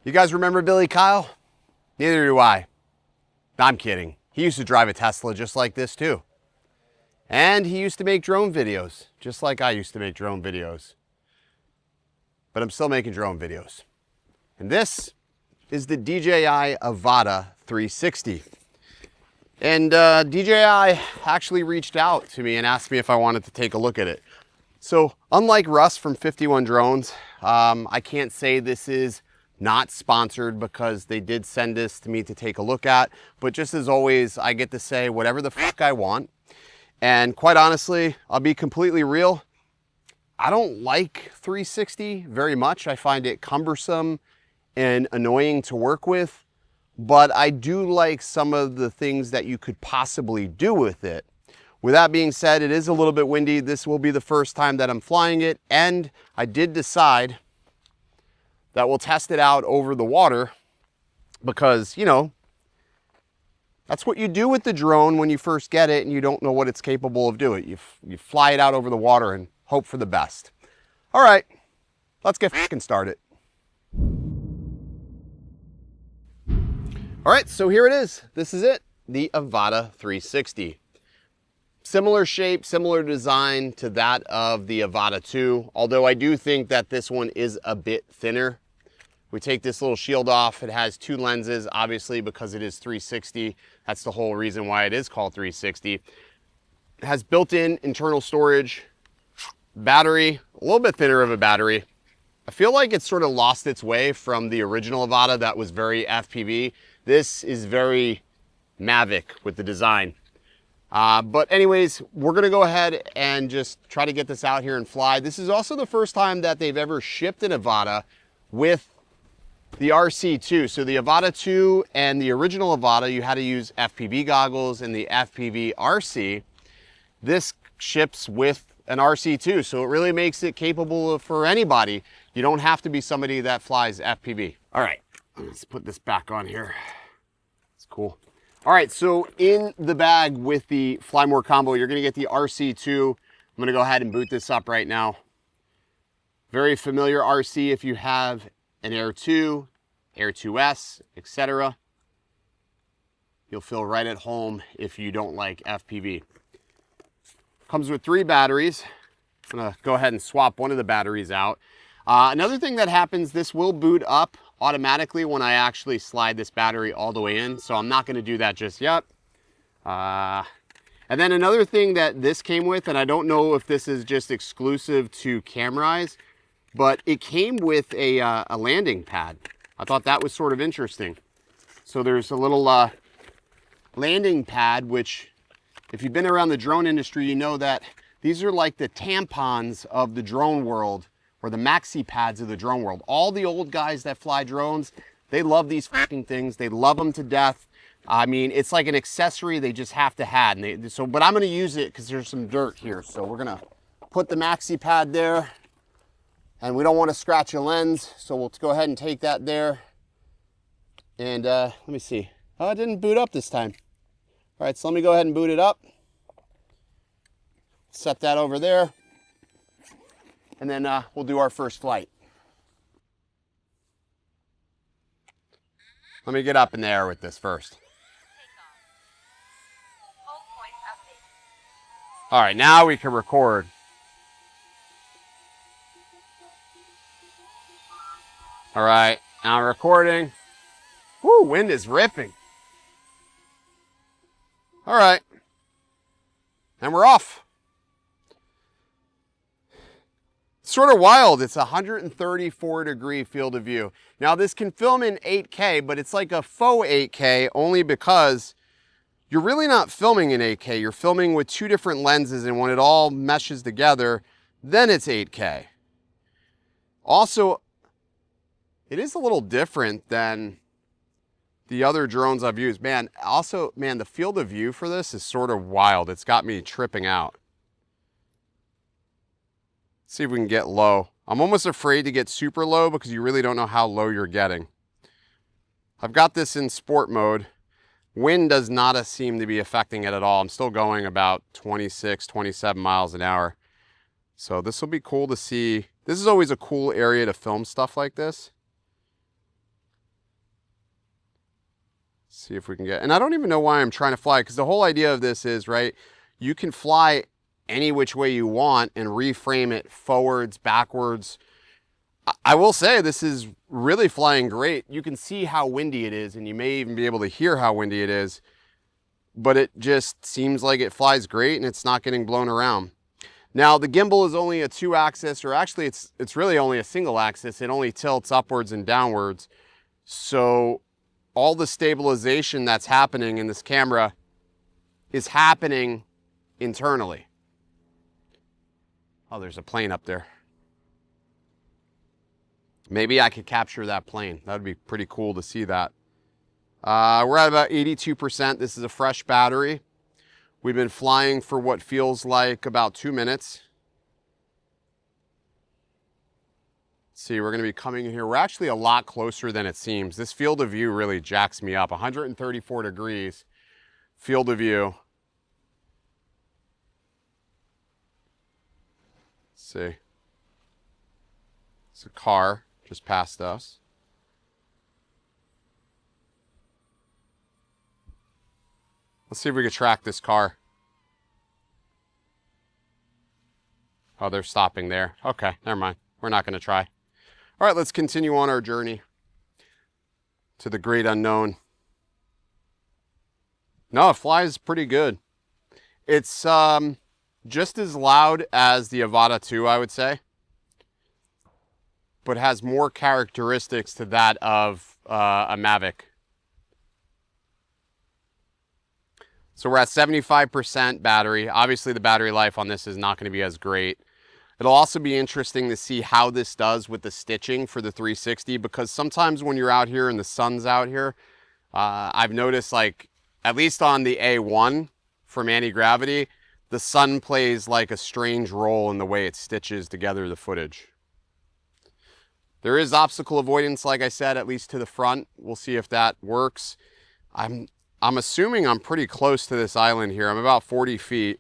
You guys remember Billy Kyle? Neither do I. I'm kidding. He used to drive a Tesla just like this too. And he used to make drone videos, just like I used to make drone videos. But I'm still making drone videos. And this is the DJI Avata 360. And DJI actually reached out to me and asked me if I wanted to take a look at it. So unlike Russ from 51 Drones, I can't say this is not sponsored because they did send this to me to take a look at. But just as always, I get to say whatever the fuck I want. And quite honestly, I'll be completely real. I don't like 360 very much. I find it cumbersome and annoying to work with. But I do like some of the things that you could possibly do with it. With that being said, it is a little bit windy. This will be the first time that I'm flying it. And I did decide that we'll test it out over the water because, you know, that's what you do with the drone when you first get it and you don't know what it's capable of doing. You fly it out over the water and hope for the best. All right, let's get fucking started. All right, so here it is. This is it, the Avata 360. Similar shape, similar design to that of the Avata 2, although I do think that this one is a bit thinner. We take this little shield off. It has two lenses, obviously, because it is 360. That's the whole reason why it is called 360. It has built-in internal storage, battery, a little bit thinner of a battery. I feel like it's sort of lost its way from the original Avata that was very FPV. This is very Mavic with the design. But anyways, we're gonna go ahead and just try to get this out here and fly. This is also the first time that they've ever shipped an Avata with the RC2. So the Avata 2 and the original Avata, you had to use FPV goggles, and the FPV RC, this ships with an RC2. So it really makes it capable for anybody. You don't have to be somebody that flies FPV. All right, let's put this back on here. It's cool. All right, so in the bag with the Fly More combo, you're gonna get the RC2. I'm gonna go ahead and boot this up right now. Very familiar RC if you have an Air 2, Air 2S, etc. You'll feel right at home if you don't like FPV. Comes with 3 batteries. I'm gonna go ahead and swap one of the batteries out. Another thing that happens, this will boot up automatically when I actually slide this battery all the way in, so I'm not gonna do that just yet. And then another thing that this came with, and I don't know if this is just exclusive to Camrise, but it came with a landing pad. I thought that was sort of interesting. So there's a little landing pad, which if you've been around the drone industry, you know that these are like the tampons of the drone world, or the maxi pads of the drone world. All the old guys that fly drones, they love these fucking things. They love them to death. I mean, it's like an accessory they just have to have. But I'm gonna use it because there's some dirt here. So we're gonna put the maxi pad there, and we don't want to scratch a lens. So we'll go ahead and take that there. And let me see. Oh, it didn't boot up this time. All right, so let me go ahead and boot it up. Set that over there. And then we'll do our first flight. Let me get up in the air with this first. All right, now we can record. All right, now I'm recording. Woo, wind is ripping. All right, and we're off. Sort of wild. It's 134-degree field of view. Now this can film in 8K, but it's like a faux 8K only because you're really not filming in 8K. You're filming with 2 different lenses, and when it all meshes together, then it's 8K. Also, it is a little different than the other drones I've used. Man, also, man, the field of view for this is sort of wild. It's got me tripping out. See if we can get low. I'm almost afraid to get super low because you really don't know how low you're getting. I've got this in sport mode. Wind does not seem to be affecting it at all. I'm still going about 26, 27 miles an hour. So this will be cool to see. This is always a cool area to film stuff like this. See if we can get, and I don't even know why I'm trying to fly, because the whole idea of this is, right, you can fly any which way you want and reframe it forwards, backwards. I will say this is really flying great. You can see how windy it is, and you may even be able to hear how windy it is, but it just seems like it flies great and it's not getting blown around. Now the gimbal is only a 2-axis, or actually it's really only a single axis. It only tilts upwards and downwards. So all the stabilization that's happening in this camera is happening internally. Oh, there's a plane up there. Maybe I could capture that plane. That would be pretty cool to see that. We're at about 82%. This is a fresh battery. We've been flying for what feels like about 2 minutes. Let's see, we're going to be coming in here. We're actually a lot closer than it seems. This field of view really jacks me up. 134 degrees field of view. Let's see. It's a car just past us. Let's see if we can track this car. Oh, they're stopping there. Okay, never mind. We're not going to try. All right, let's continue on our journey to the great unknown. No, it flies pretty good. It's just as loud as the Avata 2, I would say, but has more characteristics to that of a Mavic. So we're at 75% battery. Obviously the battery life on this is not going to be as great. It'll also be interesting to see how this does with the stitching for the 360, because sometimes when you're out here and the sun's out here, I've noticed, like, at least on the A1 from anti-gravity, the sun plays like a strange role in the way it stitches together the footage. There is obstacle avoidance, like I said, at least to the front. We'll see if that works. I'm assuming I'm pretty close to this island here. I'm about 40 feet.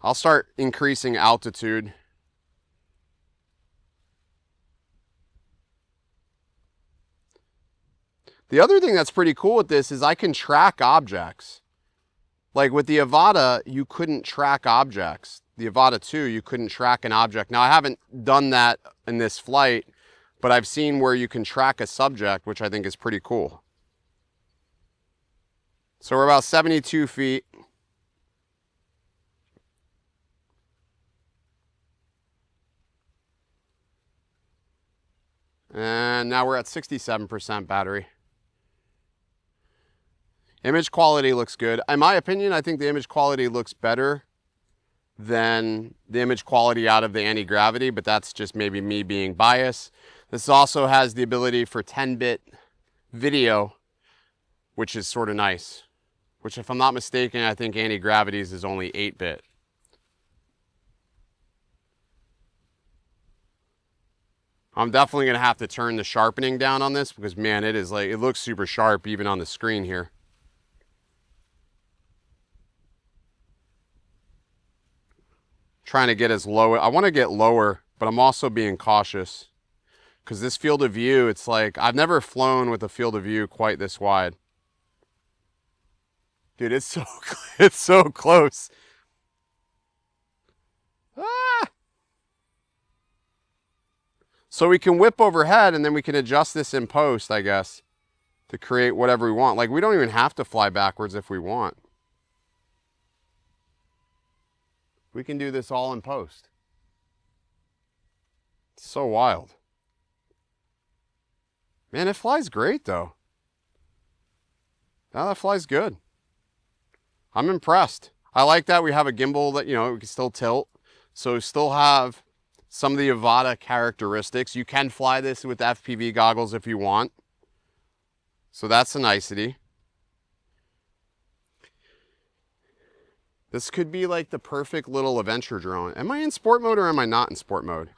I'll start increasing altitude. The other thing that's pretty cool with this is I can track objects. Like with the Avata, you couldn't track objects. The Avata 2, you couldn't track an object. Now, I haven't done that in this flight, but I've seen where you can track a subject, which I think is pretty cool. So we're about 72 feet. And now we're at 67% battery. Image quality looks good. In my opinion, I think the image quality looks better than the image quality out of the anti-gravity, but that's just maybe me being biased. This also has the ability for 10-bit video, which is sort of nice. Which, if I'm not mistaken, I think anti-gravity's is only 8-bit. I'm definitely going to have to turn the sharpening down on this because, man, it is like, it looks super sharp even on the screen here. Trying to get as low, I want to get lower, but I'm also being cautious because this field of view, it's like, I've never flown with a field of view quite this wide. Dude, it's so close. Ah! So we can whip overhead and then we can adjust this in post, I guess, to create whatever we want. Like, we don't even have to fly backwards if we want. We can do this all in post. It's so wild. Man, it flies great though. Now that flies good. I'm impressed. I like that we have a gimbal that, you know, we can still tilt. So we still have some of the Avata characteristics. You can fly this with FPV goggles if you want. So that's a nicety. This could be like the perfect little adventure drone. Am I in sport mode or am I not in sport mode?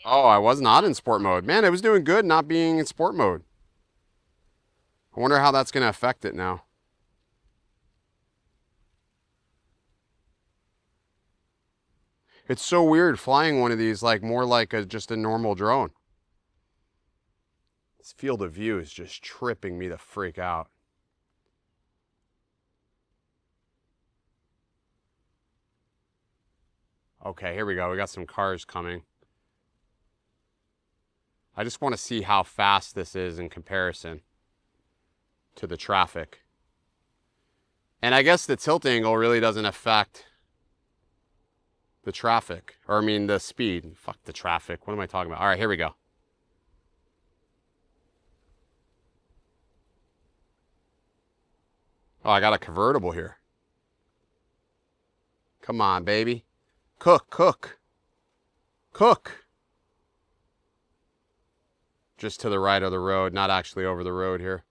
Oh, I was not in sport mode. Man, it was doing good not being in sport mode. I wonder how that's going to affect it now. It's so weird flying one of these like more like just a normal drone. This field of view is just tripping me the freak out. Okay, here we go. We got some cars coming. I just want to see how fast this is in comparison to the traffic. And I guess the tilt angle really doesn't affect the traffic, or I mean the speed. Fuck the traffic. What am I talking about? All right, here we go. Oh, I got a convertible here. Come on, baby. Cook, cook, cook. Just to the right of the road, not actually over the road here.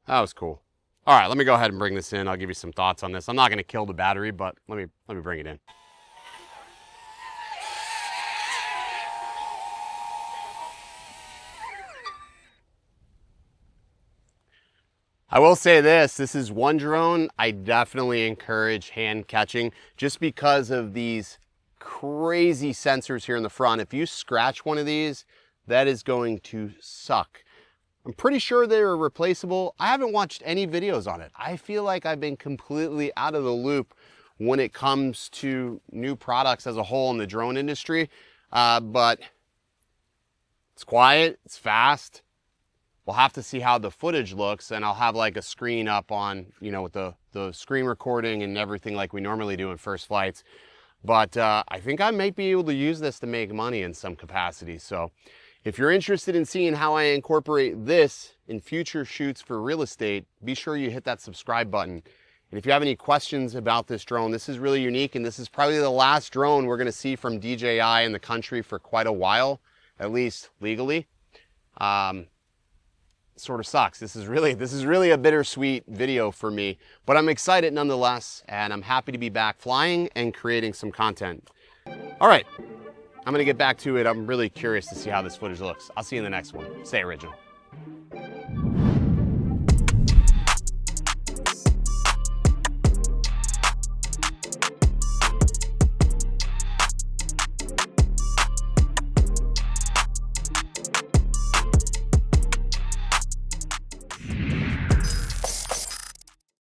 That was cool. All right, let me go ahead and bring this in. I'll give you some thoughts on this. I'm not going to kill the battery, but let me bring it in. I will say this is one drone I definitely encourage hand catching just because of these crazy sensors here in the front. If you scratch one of these, that is going to suck. I'm pretty sure they're replaceable. I haven't watched any videos on it. I feel like I've been completely out of the loop when it comes to new products as a whole in the drone industry. But it's quiet, it's fast. We'll have to see how the footage looks, and I'll have like a screen up on, you know, with the screen recording and everything like we normally do in first flights. But I think I might be able to use this to make money in some capacity. So if you're interested in seeing how I incorporate this in future shoots for real estate, be sure you hit that subscribe button. And if you have any questions about this drone, this is really unique, and this is probably the last drone we're gonna see from DJI in the country for quite a while, at least legally. Sort of sucks. This is really a bittersweet video for me, but I'm excited nonetheless, and I'm happy to be back flying and creating some content. All right, I'm gonna get back to it. I'm really curious to see how this footage looks. I'll see you in the next one. Stay original.